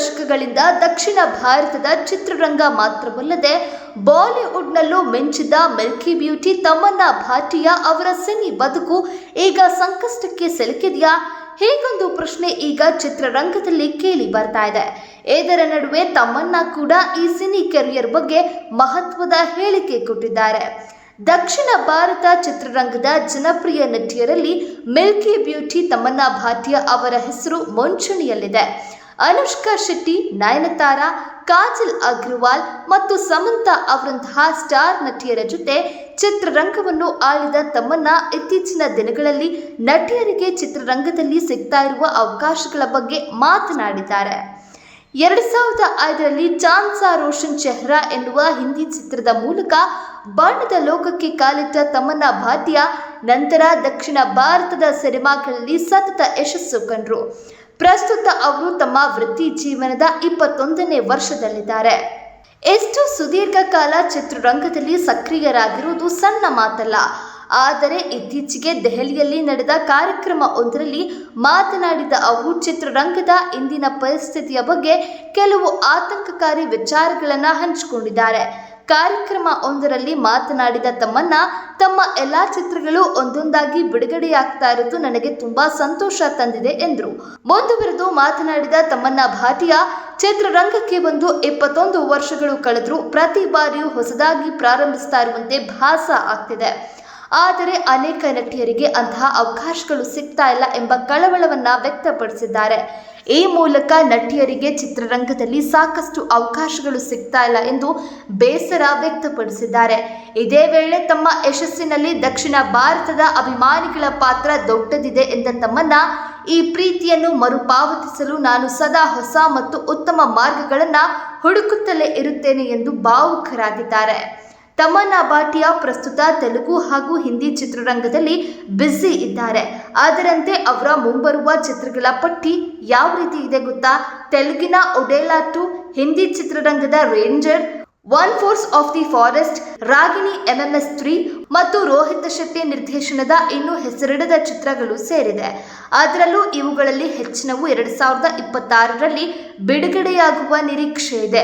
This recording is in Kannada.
ದಶಕಗಳಿಂದ ದಕ್ಷಿಣ ಭಾರತದ ಚಿತ್ರರಂಗ ಮಾತ್ರವಲ್ಲದೆ ಬಾಲಿವುಡ್ನಲ್ಲೂ ಮಿಂಚಿದ ಮಿಲ್ಕಿ ಬ್ಯೂಟಿ ತಮನ್ನಾ ಭಾಟಿಯಾ ಅವರ ಸಿನಿ ಬದುಕು ಈಗ ಸಂಕಷ್ಟಕ್ಕೆ ಸಿಲುಕಿದೆಯಾ? ಹೀಗೊಂದು ಪ್ರಶ್ನೆ ಈಗ ಚಿತ್ರರಂಗದಲ್ಲಿ ಕೇಳಿ ಬರ್ತಾ ಇದೆ. ಇದರ ನಡುವೆ ತಮನ್ನಾ ಕೂಡ ಈ ಸಿನಿ ಕೆರಿಯರ್ ಬಗ್ಗೆ ಮಹತ್ವದ ಹೇಳಿಕೆ ಕೊಟ್ಟಿದ್ದಾರೆ. ದಕ್ಷಿಣ ಭಾರತ ಚಿತ್ರರಂಗದ ಜನಪ್ರಿಯ ನಟಿಯರಲ್ಲಿ ಮಿಲ್ಕಿ ಬ್ಯೂಟಿ ತಮನ್ನಾ ಭಾಟಿಯಾ ಅವರ ಹೆಸರು ಮುಂಚೂಣಿಯಲ್ಲಿದೆ. ಅನುಷ್ಕಾ ಶೆಟ್ಟಿ, ನಯನತಾರಾ, ಕಾಜಲ್ ಅಗ್ರವಾಲ್ ಮತ್ತು ಸಮಂತಾ ಅವರಂತಹ ಸ್ಟಾರ್ ನಟಿಯರ ಜೊತೆ ಚಿತ್ರರಂಗವನ್ನು ಆಳಿದ ತಮನ್ನಾ ಇತ್ತೀಚಿನ ದಿನಗಳಲ್ಲಿ ನಟಿಯರಿಗೆ ಚಿತ್ರರಂಗದಲ್ಲಿ ಸಿಗ್ತಾ ಇರುವ ಅವಕಾಶಗಳ ಬಗ್ಗೆ ಮಾತನಾಡಿದ್ದಾರೆ. 2005ರಲ್ಲಿ ಚಾಂದ್ ಸಾ ರೋಷನ್ ಚೆಹ್ರಾ ಎನ್ನುವ ಹಿಂದಿ ಚಿತ್ರದ ಮೂಲಕ ಬಣ್ಣದ ಲೋಕಕ್ಕೆ ಕಾಲಿಟ್ಟ ತಮನ್ನಾ ಭಾಟಿಯಾ ನಂತರ ದಕ್ಷಿಣ ಭಾರತದ ಸಿನಿಮಾಗಳಲ್ಲಿ ಸತತ ಯಶಸ್ಸು ಕಂಡರು. ಪ್ರಸ್ತುತ ಅವರು ತಮ್ಮ ವೃತ್ತಿ ಜೀವನದ 21ನೇ ವರ್ಷದಲ್ಲಿದ್ದಾರೆ. ಎಷ್ಟು ಸುದೀರ್ಘ ಕಾಲ ಚಿತ್ರರಂಗದಲ್ಲಿ ಸಕ್ರಿಯರಾಗಿರುವುದು ಸಣ್ಣ ಮಾತಲ್ಲ. ಆದರೆ ಇತ್ತೀಚೆಗೆ ದೆಹಲಿಯಲ್ಲಿ ನಡೆದ ಕಾರ್ಯಕ್ರಮವೊಂದರಲ್ಲಿ ಮಾತನಾಡಿದ ಅವರು ಚಿತ್ರರಂಗದ ಇಂದಿನ ಪರಿಸ್ಥಿತಿಯ ಬಗ್ಗೆ ಕೆಲವು ಆತಂಕಕಾರಿ ವಿಚಾರಗಳನ್ನು ಹಂಚಿಕೊಂಡಿದ್ದಾರೆ. ಕಾರ್ಯಕ್ರಮವೊಂದರಲ್ಲಿ ಮಾತನಾಡಿದ ತಮನ್ನಾ, ತಮ್ಮ ಎಲ್ಲಾ ಚಿತ್ರಗಳು ಒಂದೊಂದಾಗಿ ಬಿಡುಗಡೆಯಾಗ್ತಾ ಇರೋದು ನನಗೆ ತುಂಬಾ ಸಂತೋಷ ತಂದಿದೆ ಎಂದರು. ಮುಂದುವರೆದು ಮಾತನಾಡಿದ ತಮನ್ನಾ ಭಾಟಿಯಾ, ಚಿತ್ರರಂಗಕ್ಕೆ ಬಂದು 21 ವರ್ಷಗಳು ಕಳೆದರೂ ಪ್ರತಿ ಬಾರಿಯೂ ಹೊಸದಾಗಿ ಪ್ರಾರಂಭಿಸ್ತಾ ಇರುವಂತೆ ಭಾಸ ಆಗ್ತಿದೆ. ಆದರೆ ಅನೇಕ ನಟಿಯರಿಗೆ ಅಂತಹ ಅವಕಾಶಗಳು ಸಿಗ್ತಾ ಇಲ್ಲ ಎಂಬ ಕಳವಳವನ್ನ ವ್ಯಕ್ತಪಡಿಸಿದ್ದಾರೆ. ಈ ಮೂಲಕ ನಟಿಯರಿಗೆ ಚಿತ್ರರಂಗದಲ್ಲಿ ಸಾಕಷ್ಟು ಅವಕಾಶಗಳು ಸಿಗ್ತಾ ಇಲ್ಲ ಎಂದು ಬೇಸರ ವ್ಯಕ್ತಪಡಿಸಿದ್ದಾರೆ. ಇದೇ ವೇಳೆ ತಮ್ಮ ಯಶಸ್ಸಿನಲ್ಲಿ ದಕ್ಷಿಣ ಭಾರತದ ಅಭಿಮಾನಿಗಳ ಪಾತ್ರ ದೊಡ್ಡದಿದೆ ಎಂದ ತಮನ್ನಾ, ಈ ಪ್ರೀತಿಯನ್ನು ಮರುಪಾವತಿಸಲು ನಾನು ಸದಾ ಹೊಸ ಮತ್ತು ಉತ್ತಮ ಮಾರ್ಗಗಳನ್ನು ಹುಡುಕುತ್ತಲೇ ಇರುತ್ತೇನೆ ಎಂದು ಭಾವುಕರಾಗಿದ್ದಾರೆ. ತಮನ್ನಾ ಭಾಟಿಯಾ ಪ್ರಸ್ತುತ ತೆಲುಗು ಹಾಗೂ ಹಿಂದಿ ಚಿತ್ರರಂಗದಲ್ಲಿ ಬ್ಯುಸಿ ಇದ್ದಾರೆ. ಅದರಂತೆ ಅವರ ಮುಂಬರುವ ಚಿತ್ರಗಳ ಪಟ್ಟಿ ಯಾವ ರೀತಿ ಇದೆ ಗೊತ್ತಾ? ತೆಲುಗಿನ ಒಡೆಲಾ 2, ಹಿಂದಿ ಚಿತ್ರರಂಗದ ranger, one force of the forest, Ragini MMS 3 ಮತ್ತು ರೋಹಿತ್ ಶೆಟ್ಟಿ ನಿರ್ದೇಶನದ ಇನ್ನೂ ಹೆಸರಿಡದ ಚಿತ್ರಗಳು ಸೇರಿದೆ. ಅದರಲ್ಲೂ ಇವುಗಳಲ್ಲಿ ಹೆಚ್ಚಿನವು 2026ರಲ್ಲಿ ಬಿಡುಗಡೆಯಾಗುವ ನಿರೀಕ್ಷೆ ಇದೆ.